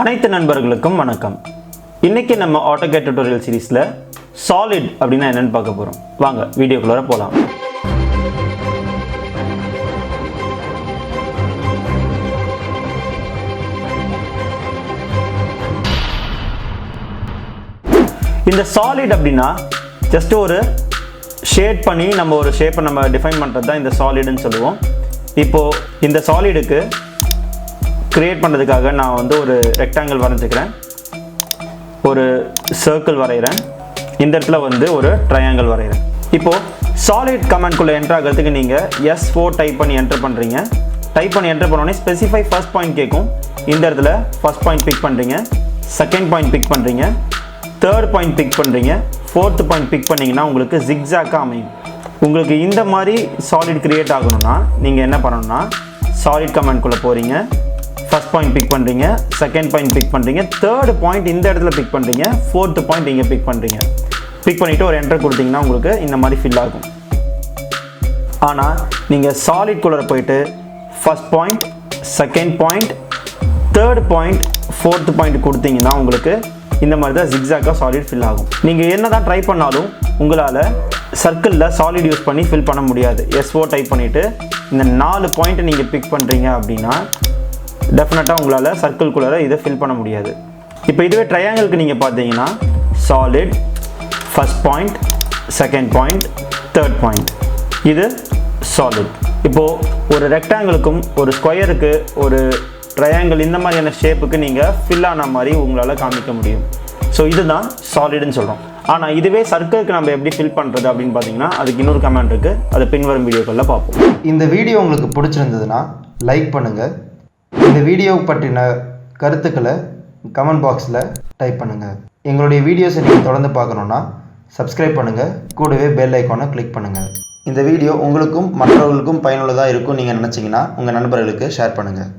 அனைத்து நண்பர்களுக்கும் வணக்கம். இன்னைக்கு நம்ம AutoCAD tutorial சீரிஸ்ல solid அப்படினா என்னன்னு பார்க்க போறோம். வாங்க வீடியோக்குள்ள போலாம். இந்த solid அப்படினா just ஒரு ஷேட் பண்ணி நம்ம ஒரு ஷேப்பை நம்ம டிஃபைன் பண்றது தான் இந்த solid ன்னு சொல்லுவோம். இப்போ இந்த solidக்கு கிரியேட் பண்ணுறதுக்காக நான் வந்து ஒரு ரெக்டாங்கிள் வரைஞ்சிக்கிறேன், ஒரு சர்க்கிள் வரைகிறேன், இந்த இடத்துல வந்து ஒரு ட்ரையாங்கிள் வரைகிறேன். இப்போது சாலிட் கமாண்ட்குள்ளே என்ட்ரு ஆகிறதுக்கு நீங்கள் S4 டைப் பண்ணி என்ட்ரு பண்ணுறீங்க. டைப் பண்ணி என்ட்ரு பண்ணோடனே ஸ்பெசிஃபை ஃபர்ஸ்ட் பாயிண்ட் கேட்கும். இந்த இடத்துல ஃபர்ஸ்ட் பாயிண்ட் பிக் பண்ணுறீங்க, செகண்ட் பாயிண்ட் பிக் பண்ணுறீங்க, தேர்ட் பாயிண்ட் பிக் பண்ணுறீங்க, ஃபோர்த் பாயிண்ட் பிக் பண்ணிங்கன்னா உங்களுக்கு ஜிக்ஸாக்காக அமையும். உங்களுக்கு இந்த மாதிரி சாலிட் கிரியேட் ஆகணும்னா நீங்கள் என்ன பண்ணணும்னா சாலிட் கமாண்ட்குள்ளே போகிறீங்க, ஃபர்ஸ்ட் பாயிண்ட் பிக் பண்ணுறீங்க, செகண்ட் பாயிண்ட் பிக் பண்ணுறீங்க, தேர்ட் பாயிண்ட் இந்த இடத்துல பிக் பண்ணுறீங்க, ஃபோர்த் பாயிண்ட் இங்கே பிக் பண்ணுறீங்க. பிக் பண்ணிவிட்டு ஒரு என்டர் கொடுத்தீங்கன்னா உங்களுக்கு இந்த மாதிரி ஃபில் ஆகும். ஆனால் நீங்கள் சாலிட் குள்ளே போயிட்டு first point, second point, third point, fourth point கொடுத்தீங்கன்னா உங்களுக்கு இந்த மாதிரி தான் ஜிக்ஸாக்காக சாலிட் ஃபில் ஆகும். நீங்கள் என்ன தான் ட்ரை பண்ணாலும் உங்களால் சர்க்கிளில் சாலிட் யூஸ் பண்ணி ஃபில் பண்ண முடியாது. S4 டைப் பண்ணிவிட்டு இந்த 4 பாயிண்ட்டை நீங்கள் பிக் பண்ணுறீங்க அப்படின்னா டெஃபினட்டாக உங்களால் சர்க்கிள்குள்ளே இதை ஃபில் பண்ண முடியாது. இப்போ இதுவே ட்ரையாங்கிளுக்கு நீங்கள் பார்த்தீங்கன்னா solid, first point, second point, third point, இது சாலிட். இப்போது ஒரு ரெக்டாங்கிளுக்கும் ஒரு ஸ்கொயருக்கு ஒரு ட்ரையாங்கிள் இந்த மாதிரியான ஷேப்புக்கு நீங்கள் ஃபில் ஆன மாதிரி உங்களால் காமிக்க முடியும். ஸோ இதுதான் சாலிடுன்னு சொல்கிறோம். ஆனால் இதுவே சர்க்கிளுக்கு நம்ம எப்படி ஃபில் பண்ணுறது அப்படின்னு பார்த்தீங்கன்னா அதுக்கு இன்னொரு கமெண்ட் இருக்குது, அது பின்வரும் வீடியோக்களில் பார்ப்போம். இந்த வீடியோ உங்களுக்கு பிடிச்சிருந்ததுன்னா லைக் பண்ணுங்கள். இந்த வீடியோ பற்றின கருத்துக்களை கமெண்ட் பாக்ஸில் டைப் பண்ணுங்கள். எங்களுடைய வீடியோஸை நீங்கள் தொடர்ந்து பார்க்கணுன்னா சப்ஸ்கிரைப் பண்ணுங்கள், கூடவே பெல் ஐக்கானை கிளிக் பண்ணுங்கள். இந்த வீடியோ உங்களுக்கும் மற்றவர்களுக்கும் பயனுள்ளதாக இருக்கும் நீங்கள் நினச்சிங்கன்னா உங்கள் நண்பர்களுக்கு ஷேர் பண்ணுங்கள்.